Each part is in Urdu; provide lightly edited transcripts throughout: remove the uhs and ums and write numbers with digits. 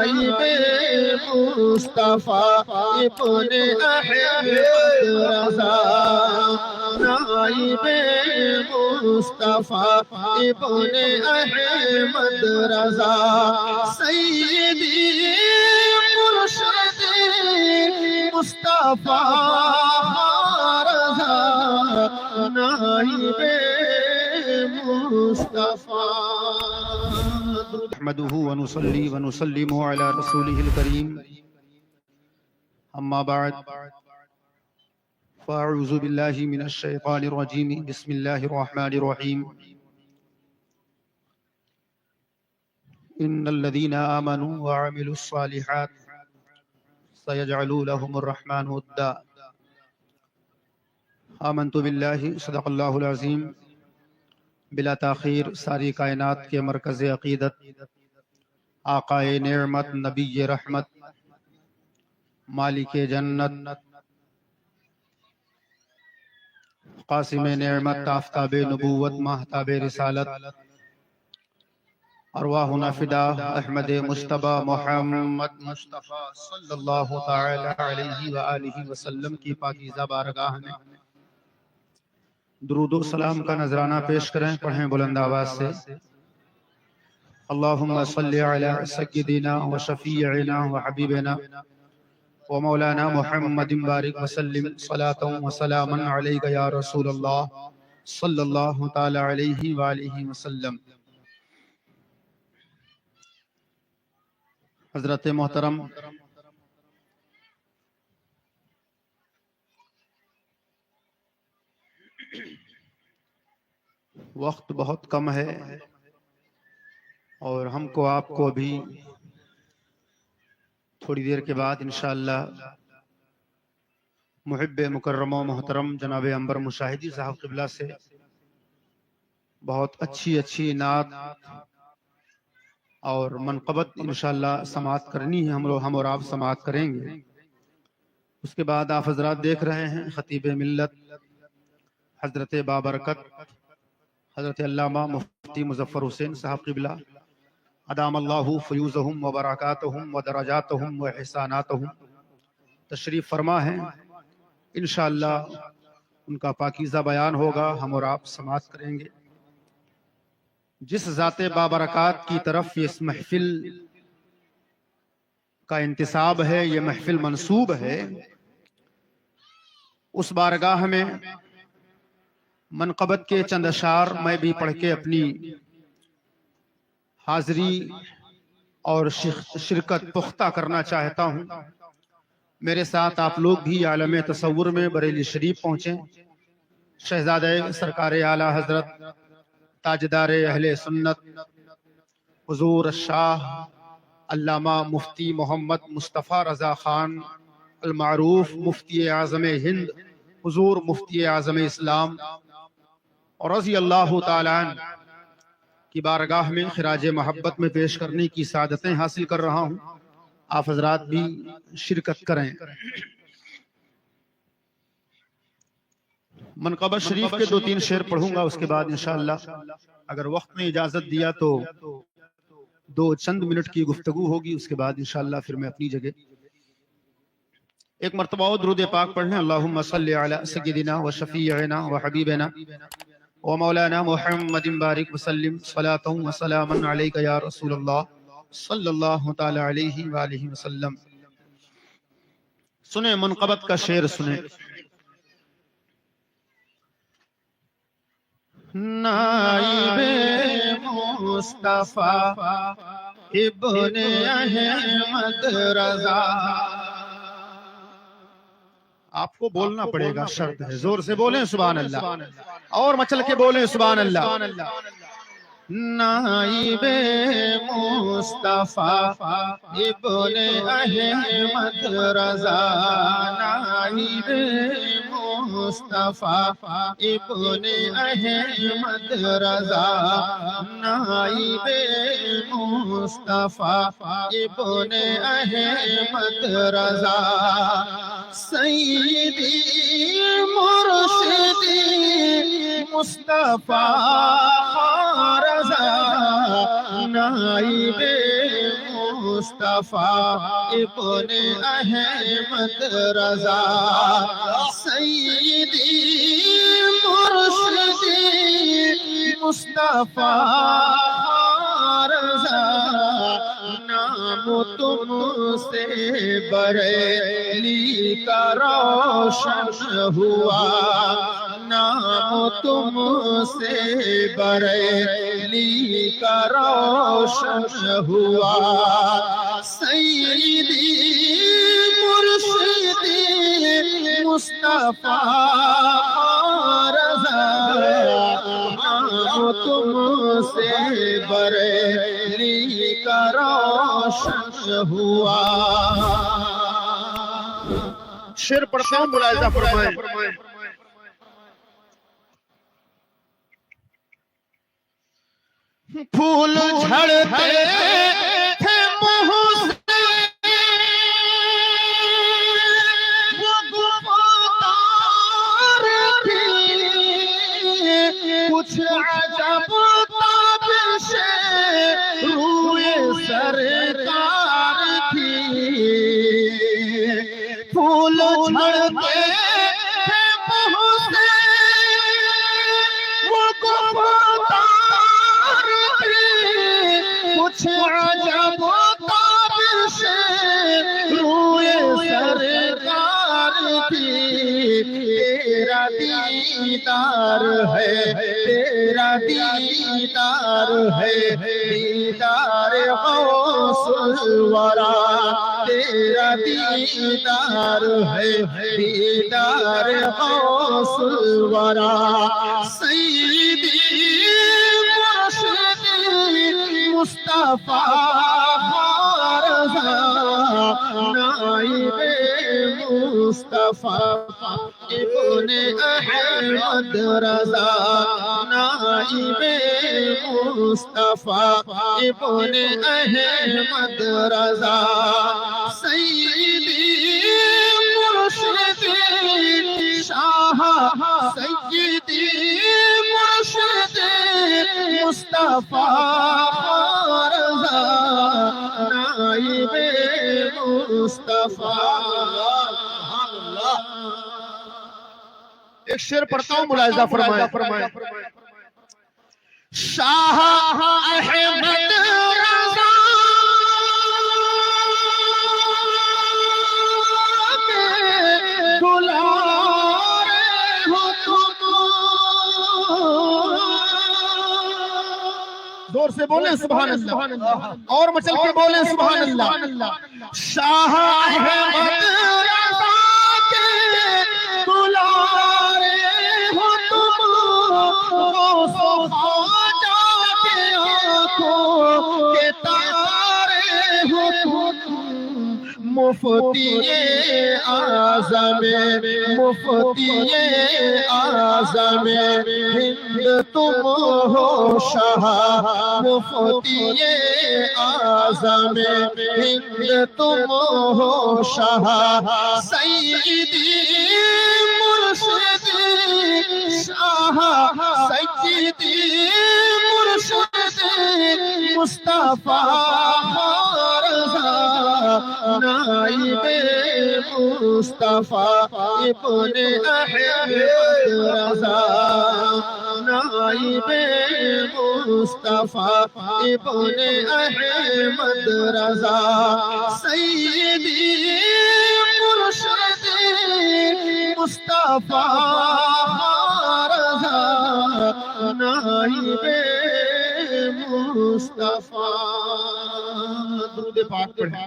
نائب مصطفیٰ ابن احمد رضا، نائب مصطفیٰ ابن احمد رضا، سیدی مرشد مصطفیٰ رضا، نائب مصطفیٰ. نحمده ونصلي ونسلم على رسوله الكريم، أما بعد، فأعوذ بالله من الشيطان الرجيم. بسم الله الرحمن الرحيم. إن الذين آمنوا وعملوا الصالحات سيجعل لهم الرحمن ودا. آمنت بالله، صدق اللہ العظیم. بلا تاخیر ساری کائنات کے مرکز عقیدت، آقائے نعمت، نبی رحمت، مالک جنت، قاسم نعمت، آفتاب نبوت، ماہتاب رسالت، ارواحنا فدا احمد مجتبی محمد مصطفیٰ صلی اللہ تعالی علیہ وآلہ وسلم کی پاکیزہ بارگاہ میں درود و سلام کا نذرانہ پیش کریں. پڑھیں بلند آواز سے. اللہم صلی علی سیدنا و شفیعنا و حبیبنا و مولانا محمد بارک وسلم صلاۃ و سلاما علیک یا رسول اللہ صلی اللہ تعالی علیہ وآلہ وسلم. حضرت محترم وقت بہت کم ہے اور ہم کو آپ کو بھی تھوڑی دیر کے بعد انشاءاللہ محب مکرم و محترم جناب عنبر مشاہدی صاحب قبلہ سے بہت اچھی نعت اور منقبت انشاءاللہ سماعت کرنی ہے. ہم اور آپ سماعت کریں گے. اس کے بعد آپ حضرات دیکھ رہے ہیں خطیب ملت حضرت بابرکت حضرت علامہ مفتی مظفر حسین صاحب قبلہ ادام اللہ فیوزہم و برکاتہم و درجاتہم و احساناتہم تشریف فرما ہیں. انشاءاللہ ان کا پاکیزہ بیان ہوگا، ہم اور آپ سماعت کریں گے. جس ذات بابرکات کی طرف یہ اس محفل کا انتساب ہے، یہ محفل منسوب ہے، اس بارگاہ میں منقبت کے چند اشعار میں بھی پڑھ کے اپنی حاضری اور شرکت پختہ کرنا چاہتا ہوں. میرے ساتھ آپ لوگ بھی عالم تصور میں بریلی شریف پہنچیں. شہزادہ سرکار اعلی حضرت تاجدار اہل سنت حضور الشاہ علامہ مفتی محمد مصطفیٰ رضا خان المعروف مفتی اعظم ہند حضور مفتی اعظم اسلام اور رضی اللہ تعالیٰ عنہ کی بارگاہ میں خراج محبت میں پیش کرنے کی سعادتیں حاصل کر رہا ہوں. آپ حضرات بھی شرکت کریں. منقبت شریف کے 2-3 شعر پڑھوں گا، اس کے بعد انشاءاللہ اگر وقت نے اجازت دیا تو 2 چند منٹ کی گفتگو ہوگی. اس کے بعد انشاءاللہ پھر میں اپنی جگہ ایک مرتبہ درود پاک پڑھیں. اللہم صلی علی سیدنا و شفیعنا و حبیبنا و مولانا محمد بارک وسلم صلاۃ و سلاما علیک یا رسول اللہ صلی اللہ تعالی علیہ وآلہ وسلم. سنیں منقبت کا شعر سنیں. نائب مصطفیٰ ابن احمد رضا. آپ کو بولنا پڑے گا، شرط ہے. زور سے بولیں سبحان اللہ، اور مچل کے بولیں سبحان اللہ. نائب مصطفیٰ ابن احمد رضا، نائب مصطفیٰ ابن احمد رضا، نائب مصطفیٰ ابن احمد رضا، سیدی مرشدی مصطفیٰ رضا، نائب مصطفیٰ ابن احمد رضا سیدی مرشدی مصطفیٰ رضا نام تم سے بریلی کا روشن ہوا نام تم سے بریلی کا روشن ہوا سیدی مرشدی مصطفیٰ رضا نام تم سے بریلی کا روشن ہوا. شعر پڑھتا ہوں ملاحظہ فرمائیں. پھول جھڑتے تھے منہ سے وہ گفتار تھی کچھ عجب تابش روئے سرکار تھی پھول جھڑتے تھے منہ سے وہ گفتار کچھ عجب تابش روئے سرکار تھی تیرا دیدار ہے تیرا دیدار ہے دیدار غوث الورا تیرا دیدار ہے دیدار غوث الورا سیدی مصطفیٰ رضا نائب مصطفیٰ ابن احمد رضا نائب مصطفیٰ ابن احمد رضا سیدی مرشدی شاہ سیدی مرشدی مصطفیٰ رضا نائب مصطفیٰ. ایک شعر پڑھتا ہوں ملاحظہ فرمائیں. شاہ احمد رضا دلارے ہو تم زور سے بولیں سبحان اللہ اور مچل کے بولیں سبحان اللہ. شاہ احمد رضا کے دلارے ہو تم غوث و خواجہ کے آنکھوں کے تارے ہو تم مفتی اعظم ہند تم ہو شاہ مفتی اعظم ہند تم ہو شاہ سیدی مرشدی شاہ سیدی مرشدی مصطفیٰ رضا نائب مصطفیٰ ابن احمد رضا نائب مصطفیٰ ابن احمد رضا سیدی مرشدی مصطفیٰ رضا نائب مصطفیٰ. درود پاک پڑھیں.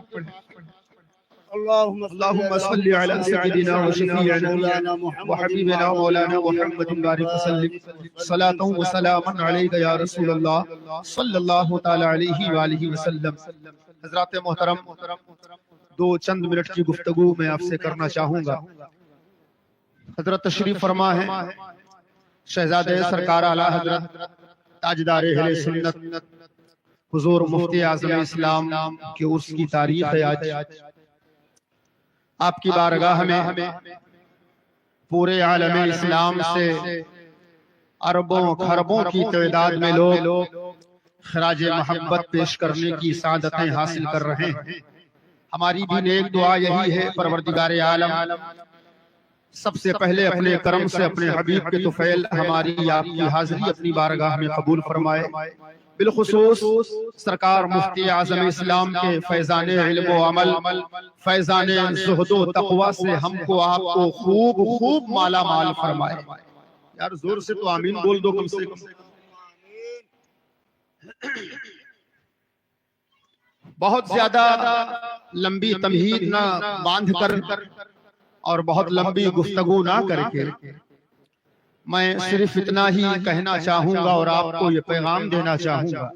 اللهم صل على سيدنا وشفيعنا وحبيبنا مولانا محمد بارك وسلم صلاة وسلاما عليك يا رسول الله صلى الله تعالى عليه وآله وسلم. حضرات محترم دو چند منٹ کی گفتگو میں آپ سے کرنا چاہوں گا. حضرت تشریف فرما ہے شہزادہ سرکار اعلی حضرت تاجدار اہل سنت حضور مفتی اعظم اسلام کے عرس کی تاریخ ہے آج. آپ کی بارگاہ میں پورے عالم اسلام سے اربوں خربوں کی تعداد میں لوگ خراج محبت پیش کرنے کی سعادتیں حاصل کر رہے ہیں۔ ہماری بھی نیک دعا یہی ہے پروردگار عالم سب سے پہلے اپنے کرم سے اپنے حبیب کے طفیل ہماری آپ کی حاضری اپنی بارگاہ میں قبول فرمائے۔ بالخصوص سرکار مفتی اعظم اسلام کے فیضان علم و عمل، فیضان زہد و تقوی سے ہم کو آپ کو خوب خوب مالا مال فرمائے۔ یار زور سے تو آمین بول دو کم سے کم۔ بہت زیادہ لمبی تمہید نہ باندھ کر اور بہت لمبی گفتگو نہ کر کے میں صرف اتنا ہی کہنا چاہوں گا اور آپ کو یہ پیغام دینا چاہوں گا۔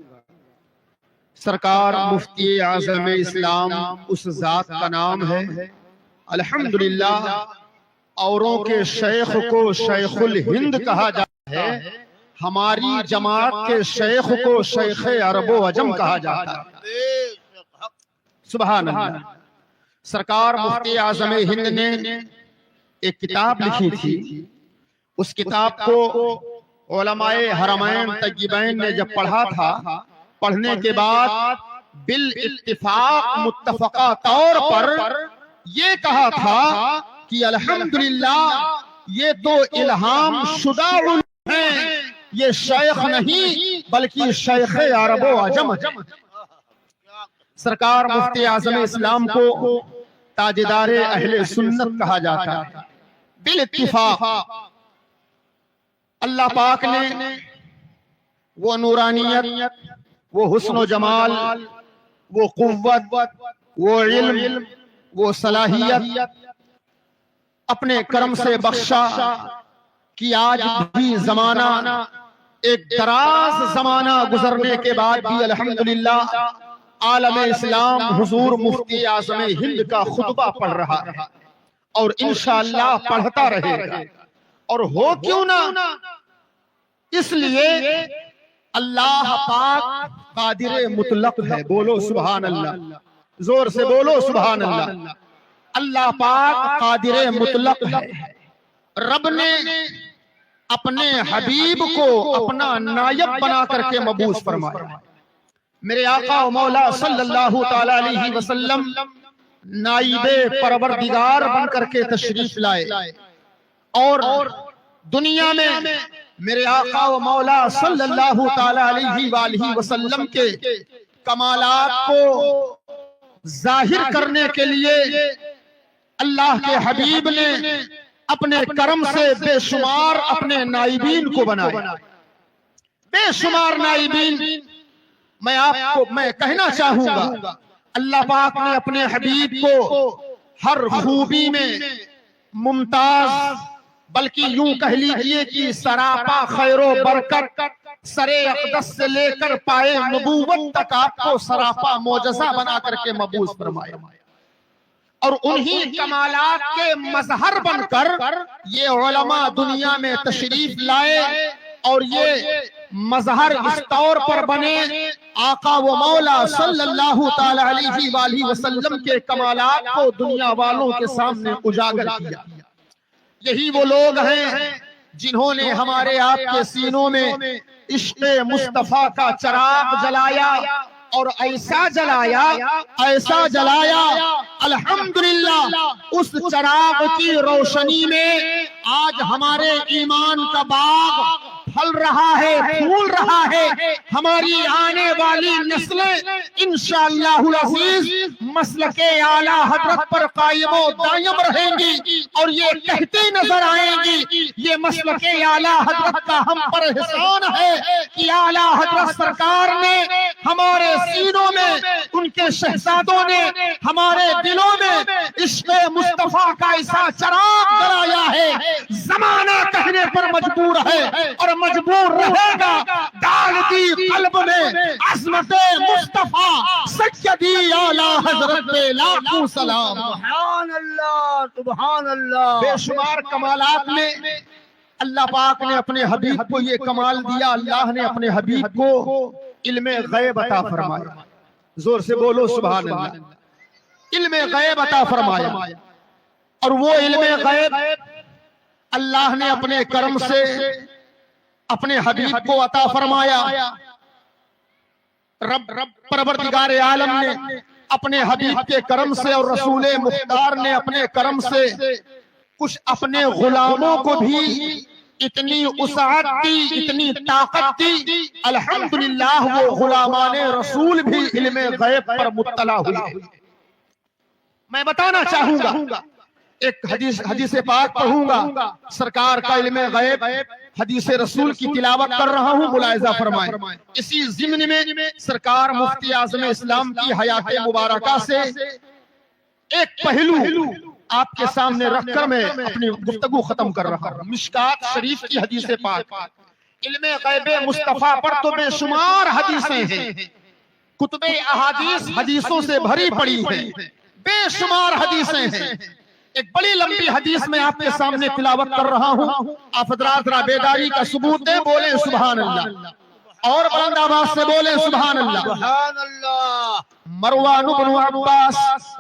سرکار مفتی اعظم اسلام اس ذات کا نام ہے، الحمدللہ اوروں کے شیخ کو شیخ الہند کہا جاتا ہے، ہماری جماعت کے شیخ کو شیخ عرب و عجم کہا جاتا ہے۔ سبحان اللہ۔ سرکار مفتی اعظم ہند نے ایک کتاب لکھی تھی، اس کتاب کو علماء حرمین طیبین نے جب پڑھا تھا، پڑھنے کے بعد بالاتفاق متفقہ طور پر یہ کہا تھا کہ الحمدللہ یہ تو الہام شدہ علوم ہیں، یہ شیخ نہیں بلکہ شیخ عرب و عجم ہے۔ سرکار مفتی اعظم اسلام کو تاجدار اہل سنت کہا جاتا ہے۔ بالاتفاق اللہ پاک نے وہ نورانیت، وہ حسن و جمال، وہ قوت، وہ علم، وہ صلاحیت اپنے کرم سے بخشا کہ آج بھی زمانہ، ایک دراز زمانہ گزرنے کے بعد بھی الحمدللہ عالم اسلام حضور مفتی اعظم ہند کا خطبہ پڑھ رہا ہے اور انشاءاللہ پڑھتا رہے گا۔ اور ہو کیوں نہ، اس لیے اللہ پاک قادر مطلق ہے۔ بولو سبحان اللہ، زور سے بولو سبحان اللہ۔ اللہ پاک قادر مطلق ہے۔ رب نے اپنے حبیب کو اپنا نائب بنا کر کے مبعوث فرمایا۔ میرے آقا و مولا صلی اللہ تعالی علیہ وسلم نائب پروردگار بن کر کے تشریف لائے اور دنیا میں میرے آقا و مولا صلی اللہ تعالی علیہ وآلہ وسلم کے کمالات کو ظاہر کرنے کے لیے اللہ کے حبیب نے اپنے کرم سے بے شمار اپنے نائبین کو بنایا، بے شمار نائبین۔ میں کہنا چاہوں گا اللہ پاک نے اپنے حبیب کو ہر خوبی میں ممتاز، بلکہ یوں کہہ لیجئے کہ سراپا خیر و برکت، سر اقدس سے لے کر پائے نبوت تک آپ کو سراپا معجزہ بنا کر کے مبعوث فرمایا، اور انہی کمالات کے مظہر بن کر یہ علماء دنیا میں تشریف لائے، اور یہ مظہر اس طور پر بنے آقا و مولا صلی اللہ تعالی علیہ وآلہ وسلم کے کمالات کو دنیا والوں کے سامنے اجاگر کیا۔ یہی وہ لوگ ہیں جنہوں نے ہمارے آپ کے سینوں میں عشق مصطفیٰ کا چراغ جلایا، اور ایسا جلایا الحمدللہ اس چراغ کی روشنی میں آج ہمارے ایمان کا باغ پھل رہا ہے، پھول رہا ہے۔ ہماری آنے والی نسلیں انشاءاللہ العزیز مسلک اعلیٰ حضرت پر قائم و دائم رہیں گی، اور یہ کہتے نظر آئیں گی یہ مسلک اعلیٰ حضرت کا ہم پر احسان ہے کہ اعلیٰ حضرت سرکار نے ہمارے سینوں میں، ان کے شہزادوں نے ہمارے دلوں میں عشق مصطفیٰ کا ایسا چراغ جلایا ہے۔ زمانہ کہنے پر مجبور ہے اور مجبور رہے گا، ڈال دی قلب میں عظمت مصطفیٰ سیدی اعلیٰ حضرت پہ لاکھوں سلام۔ سبحان اللہ، سبحان اللہ۔ بے شمار کمالات میں اللہ پاک نے اپنے حبیب کو یہ کمال دیا، اللہ نے اپنے حبیب کو علم غیب عطا فرمایا۔ زور سے بولو سبحان اللہ۔ علم غیب عطا فرمایا، اور وہ علم غیب اللہ نے اپنے کرم سے اپنے حبیب کو عطا فرمایا۔ رب پروردگار عالم نے اپنے حبیب کے کرم سے اور رسول مختار نے اپنے کرم سے کچھ اپنے غلاموں کو بھی اتنی وسعت دی، اتنی طاقت دی، الحمدللہ وہ غلامان رسول بھی علم غیب پر مطلع ہوئے۔ میں بتانا چاہوں گا، ایک حدیث پاک پڑھوں گا، سرکار کا علم غیب حدیث رسول کی تلاوت کر رہا ہوں، ملاحظہ فرمائیں۔ اسی ضمن میں سرکار مفتی اعظم اسلام کی حیات مبارکہ سے ایک پہلو آپ کے سامنے رکھ کر میں اپنی گفتگو ختم کر رہا ہوں۔ مشکات شریف کی حدیث پاک، علم غیب مصطفیٰ پر تو بے شمار حدیثیں ہیں، کتب احادیث حدیثوں سے بھری پڑی ہیں، بے شمار حدیثیں ہیں۔ ایک بڑی لمبی حدیث میں آپ کے سامنے تلاوت کر رہا ہوں، آپ حضرات را بیداری کا ثبوت دیں، بولیں سبحان اللہ، اور بلند آواز سے بولیں سبحان اللہ۔ سبحان اللہ۔ مروان بن عباس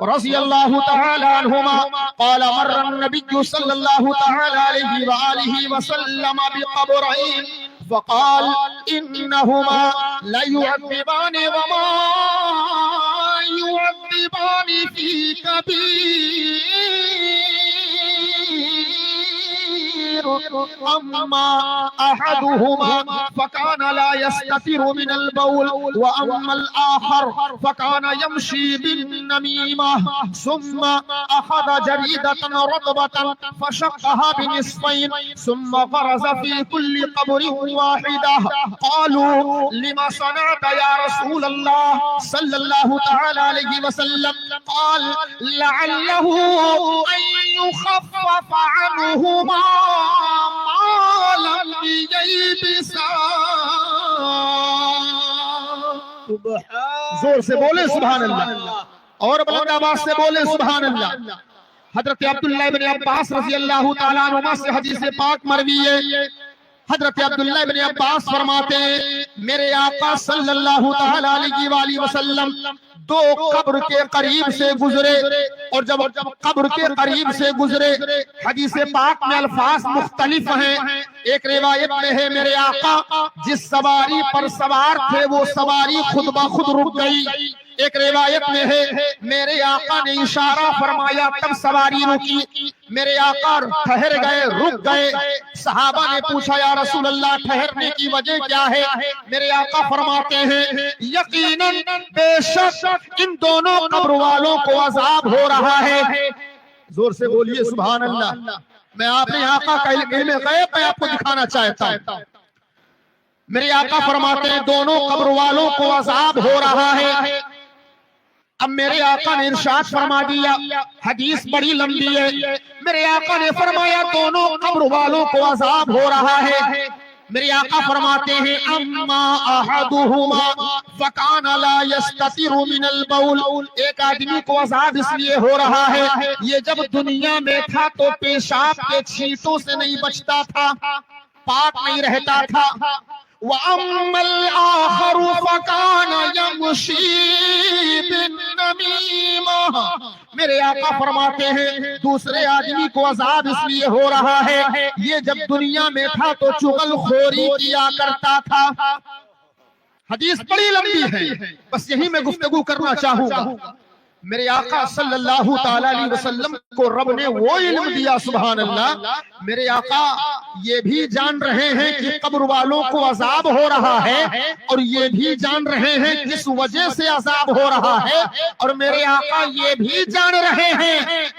رضی اللہ تعالی عنہما قال مر النبی صلی اللہ تعالی علیہ وآلہ وسلم بقبرین فقال انہما لیعذبان وما يعذبان في كبير أما أحدهما فكان لا يستتر من البول وأما الآخر فكان يمشي بالنميمة ثم أخذ جريدة رطبة فشقها بنصفين ثم غرز في كل قبر واحدة قالوا لما صنعت يا رسول الله صلى الله تعالى عليه وسلم قال لعله أن يخفف عنهما ما لم ييبسا۔ زور سے بولے سبحان اللہ، اور بلند آواز سے بولے سبحان اللہ۔ حضرت عبداللہ بن عباس رضی اللہ تعالیٰ عنہ سے حدیث پاک مروی ہے، حضرت عبداللہ بن عباس فرماتے ہیں میرے آقا صلی اللہ تعالیٰ علیہ وآلہ وسلم دو قبر کے قریب سے گزرے، اور جب قبر کے قریب سے گزرے حدیث پاک میں الفاظ مختلف ہیں۔ ایک روایت میں ہے میرے آقا جس سواری پر سوار تھے وہ سواری خود بخود رک گئی، ایک روایت میں ہے میرے آقا نے اشارہ فرمایا تب سواری رکی، میرے آقا ٹھہر گئے، رک گئے۔ صحابہ نے پوچھا یا رسول اللہ ٹھہرنے کی وجہ کیا ہے؟ میرے آقا فرماتے ہیں یقیناً بے شک ان دونوں قبر والوں کو عذاب ہو رہا ہے۔ زور سے بولیے سبحان اللہ۔ میں اپنے آقا کا علم غیب میں آپ کو دکھانا چاہتا ہوں۔ میرے آقا فرماتے ہیں دونوں قبر والوں کو عذاب ہو رہا ہے۔ اب میرے آقا نے ارشاد فرما دیا، حدیث بڑی لمبی ہے، میرے آقا نے فرمایا دونوں قبر والوں کو عذاب ہو رہا ہے۔ میرے آقا فرماتے ہیں اما احدہما فکان لا یستتر من البول، ایک آدمی کو عذاب اس لیے ہو رہا ہے یہ جب دنیا میں تھا تو پیشاب کے چھینٹوں سے نہیں بچتا تھا، پاک نہیں رہتا تھا۔ وَأَمَّا الْآخَرُ فَكَانَ يَمْشِي بِالنَّمِيمَةِ، میرے آقا فرماتے ہیں دوسرے آدمی کو عذاب اس لیے ہو رہا ہے یہ جب دنیا میں تھا تو چغل خوری کیا کرتا تھا۔ حدیث بڑی لمبی ہے، بس یہی میں گفتگو کرنا چاہوں گا۔ میرے آقا صلی اللہ تعالی علیہ وسلم کو رب نے وہ علم دیا سبحان اللہ، میرے آقا یہ بھی جان رہے ہیں کہ قبر والوں کو عذاب ہو رہا ہے، اور یہ بھی جان رہے ہیں کس وجہ سے عذاب ہو رہا ہے، اور میرے آقا یہ بھی جان رہے ہیں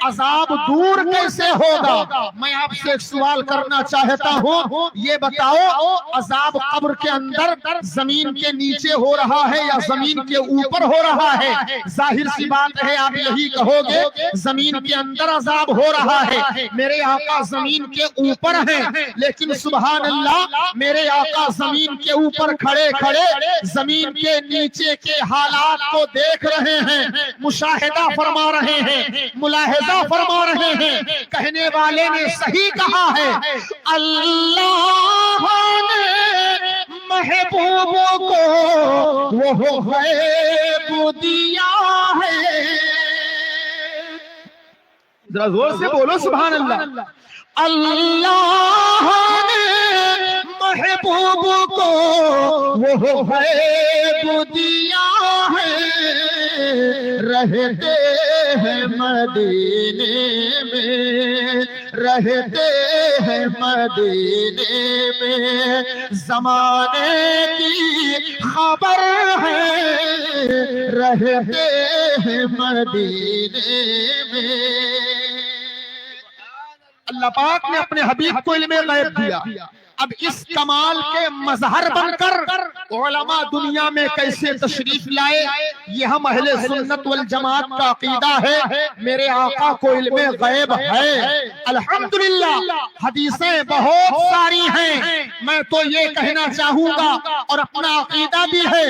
عذاب دور کیسے ہوگا۔ میں آپ سے ایک سوال کرنا چاہتا ہوں، یہ بتاؤ عذاب قبر کے اندر زمین کے نیچے ہو رہا ہے یا زمین کے اوپر ہو رہا ہے؟ ظاہر سی بات ہے آپ یہی کہو گے زمین کے اندر عذاب ہو رہا ہے، میرے آقا زمین کے اوپر ہیں، لیکن سبحان اللہ میرے آقا زمین کے اوپر کھڑے کھڑے زمین کے نیچے کے حالات کو دیکھ رہے ہیں، مشاہدہ فرما رہے ہیں، ملاحظہ فرما رہے ہیں۔ کہنے والے نے صحیح کہا ہے، اللہ نے محبوبوں کو وہ غیب دیا ہے۔ ذرا زور سے بولو سبحان اللہ۔ اللہ نے محبوب کو وہ غیب دیا ہے، رہتے ہیں مدینے میں، رہتے ہیں مدینے میں، زمانے کی خبر ہے، رہتے ہیں مدینے میں۔ اللہ پاک نے اپنے حبیب کو علم غیب دیا، اب اس کمال کے مظہر بن کر علماء دنیا میں کیسے تشریف لائے، یہ ہم اہل سنت والجماعت کا عقیدہ ہے۔ میرے آقا کو علم غیب ہے، الحمدللہ حدیثیں بہت ساری ہیں، میں تو یہ کہنا چاہوں گا اور اپنا عقیدہ بھی ہے،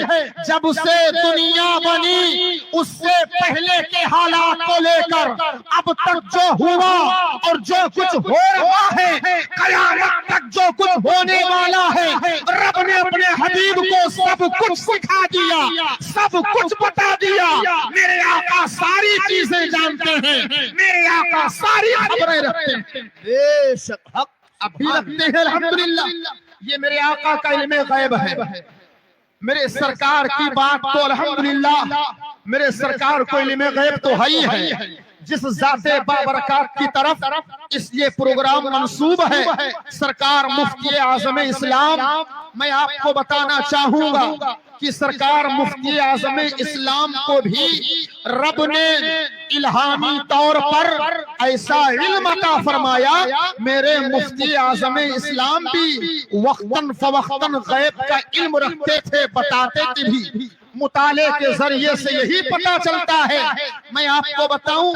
جب سے دنیا بنی اس سے پہلے کے حالات کو لے کر اب تک جو ہوا اور جو کچھ ہو رہا ہے، قیامت تک جو کچھ ہونے والا ہے، رب نے اپنے حبیب کو سب کچھ سکھا دیا، سب کچھ بتا دیا۔ میرے آقا ساری چیزیں جانتے ہیں، میرے آقا ساری خبریں رکھتے ہیں، بے شک حق اب بھی رکھتے ہیں الحمدللہ۔ یہ میرے آقا کا علم غیب ہے۔ میرے سرکار کی بات تو الحمدللہ، میرے سرکار کو علم غیب تو ہے ہی ہے۔ جس ذات بابرکات کی طرف اس یہ پروگرام منسوب ہے، سرکار مفتی اعظم اسلام، میں آپ کو بتانا چاہوں گا کہ سرکار مفتی اعظم اسلام کو بھی رب نے الہامی طور پر ایسا علم عطا فرمایا۔ میرے مفتی اعظم اسلام بھی وقتاً فوقتاً غیب کا علم رکھتے تھے، بتاتے تھے بھی۔ مطالعے کے ذریعے سے یہی پتہ چلتا ہے۔ میں آپ کو بتاؤں،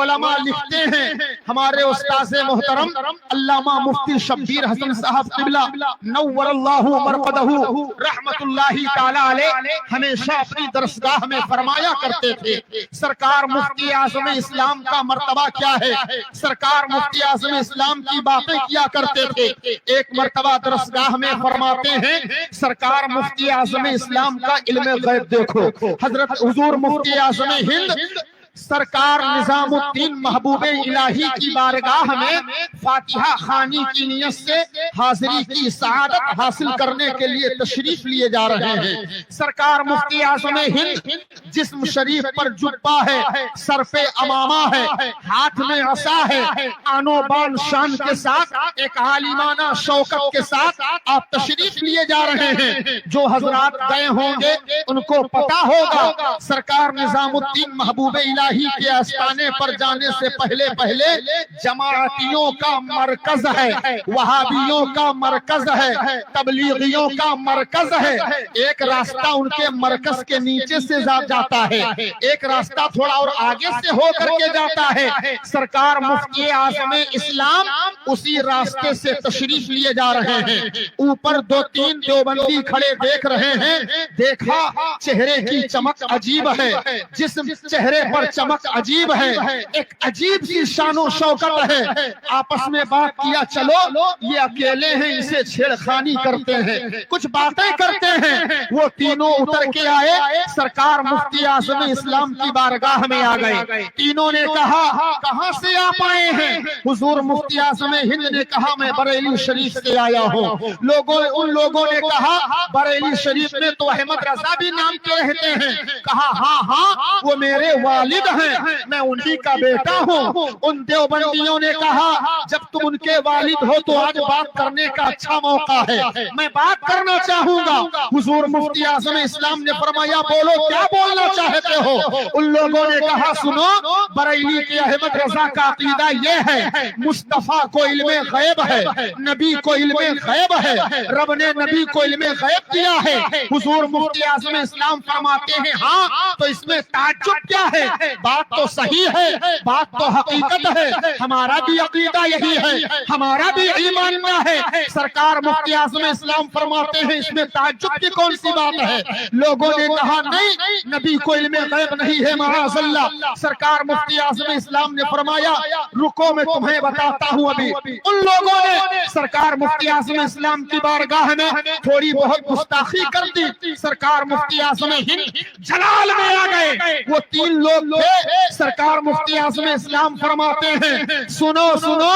علماء لکھتے ہیں، ہمارے استاذ محترم علامہ مفتی شبیر حسن صاحب قبلہ نور اللہ مرقدہ رحمت اللہ تعالی علیہ ہمیشہ اپنی درسگاہ میں فرمایا کرتے تھے، سرکار مفتی اعظم اسلام کا مرتبہ کیا ہے، سرکار مفتی اعظم اسلام کی باتیں کیا کرتے تھے۔ ایک مرتبہ درسگاہ میں فرماتے ہیں، سرکار مفتی اعظم اسلام کا علم غیب دیکھو۔ حضرت حضور مفتی اعظم ہند سرکار نظام الدین محبوب الہی کی بارگاہ میں فاتحہ خوانی کی نیت سے حاضری کی سعادت حاصل کرنے کے لیے تشریف لیے جا رہے ہیں۔ سرکار مفتی اعظم ہند جسم شریف پر جبہ ہے، سر پہ امامہ ہے، ہاتھ میں عصا ہے، آن و بان شان کے ساتھ ایک عالمانہ شوکت کے ساتھ آپ تشریف لیے جا رہے ہیں۔ جو حضرات گئے ہوں گے ان کو پتا ہوگا، سرکار نظام الدین محبوب الہی کے آستانے پر جانے سے پہلے جماعتیوں کا مرکز ہے، وہابیوں کا مرکز ہے، تبلیغیوں کا مرکز ہے۔ ایک راستہ ان کے مرکز کے نیچے سے جاتا ہے، ایک راستہ تھوڑا اور آگے سے ہو کر کے جاتا ہے۔ سرکار مفتی اعظم اسلام اسی راستے سے تشریف لیے جا رہے ہیں۔ اوپر دو تین دیوبندی کھڑے دیکھ رہے ہیں، دیکھا چہرے کی چمک عجیب ہے، جسم چہرے پر چمک عجیب ہے، ایک عجیب سی شان و شوکت ہے۔ آپس میں بات کیا، چلو یہ اکیلے ہیں، اسے چھیڑخانی کرتے ہیں، کچھ باتیں کرتے ہیں۔ وہ تینوں اتر کے آئے، سرکار مفتی اعظم اسلام کی بارگاہ میں آ گئے۔ تینوں نے کہا کہاں سے آپ آئے ہیں؟ حضور مفتی اعظم ہند نے کہا میں بریلی شریف سے آیا ہوں۔ ان لوگوں نے کہا بریلی شریف میں تو احمد رضا بھی نام کے رہتے ہیں۔ کہا ہاں وہ میرے والد ہیں، میں انہی کا بیٹا ہوں۔ ان دیوبندیوں نے کہا جب تم ان کے والد ہو تو آج بات کرنے کا اچھا موقع ہے، میں بات کرنا چاہوں گا۔ حضور مفتی اعظم اسلام نے فرمایا بولو، کیا بولنا چاہتے ہو؟ ان لوگوں نے کہا سنو، بریلی کے احمد رضا کا عقیدہ یہ ہے مصطفیٰ کو علم غیب ہے، نبی کو علم غیب ہے، رب نے نبی کو علم غیب دیا ہے۔ حضور مفتی اعظم اسلام فرماتے ہیں ہاں تو اس میں تعجب کیا ہے؟ بات تو صحیح ہے، بات تو حقیقت ہے، ہمارا بھی عقیدہ یہی ہے، ہمارا بھی ایمان میں ہے۔ سرکار مفتی اعظم اسلام فرماتے ہیں اس میں تعجب کی کون سی بات ہے؟ لوگوں نے کہا نہیں، نبی کو علم غیب نہیں ہے معاذ اللہ۔ سرکار مفتی اعظم اسلام نے فرمایا رکو میں تمہیں بتاتا ہوں ابھی۔ ان لوگوں نے سرکار مفتی اعظم اسلام کی بارگاہ میں تھوڑی بہت گستاخی کر دی۔ سرکار مفتی اعظم ہند جلال میں آ گئے۔ وہ تین لوگ تھے سرکار مفتی اعظم اسلام فرماتے ہیں سنو سنو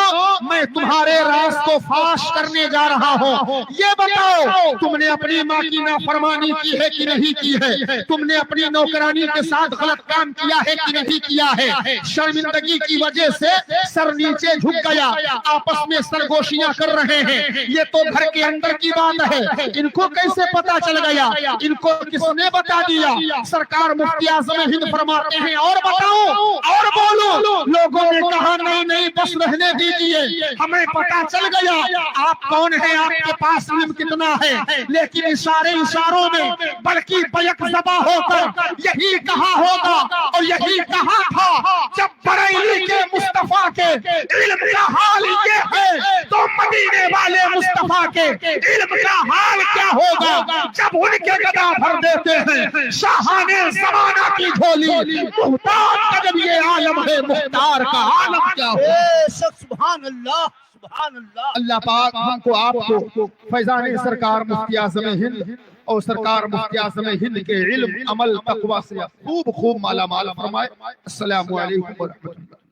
میں تمہارے راز کو فاش کرنے جا رہا ہوں، یہ بتاؤ تم نے اپنی ماں کی نافرمانی کی ہے کہ نہیں کی ہے؟ تم نے اپنی نوکرانی کے ساتھ غلط کام کیا ہے کہ نہیں کیا ہے؟ شرمندگی کی وجہ سے سر نیچے جھک گیا، آپس میں سرگوشیاں کر رہے ہیں، یہ تو گھر کے اندر کی بات ہے، ان کو کیسے پتا چل گیا؟ ان کو کس نے بتا دیا؟ سرکار مفتی اعظم ہند فرماتے ہیں اور بتاؤ اور بولو، لوگوں نے کہا نہیں نہیں بس رہنے دیجئے، ہمیں پتا چل گیا آپ کون ہیں، آپ کے پاس علم کتنا ہے، لیکن اشاروں میں بلکہ بیک زباں ہو کر یہی کہا ہوگا اور یہی کہا تھا جب بریلی کے مصطفیٰ کے علم کا حال یہ ہے تو مدینے والے مصطفیٰ کے علم کا حال کیا ہوگا جب ان کے گدا بھر دیتے ہیں شاہان زمانہ کی جھولی، محتاج کا جب یہ عالم ہے مختار کا عالم کیا ہوگا؟ بے شک سبحان اللہ سبحان اللہ۔ اللہ پاک ہم کو آپ کو فیضان سرکار مفتی اعظم ہند اور سرکار مفتی اعظم ہند کے علم عمل تقوی سے خوب مالا مال فرمائے۔ السلام علیکم ورحمۃ اللہ۔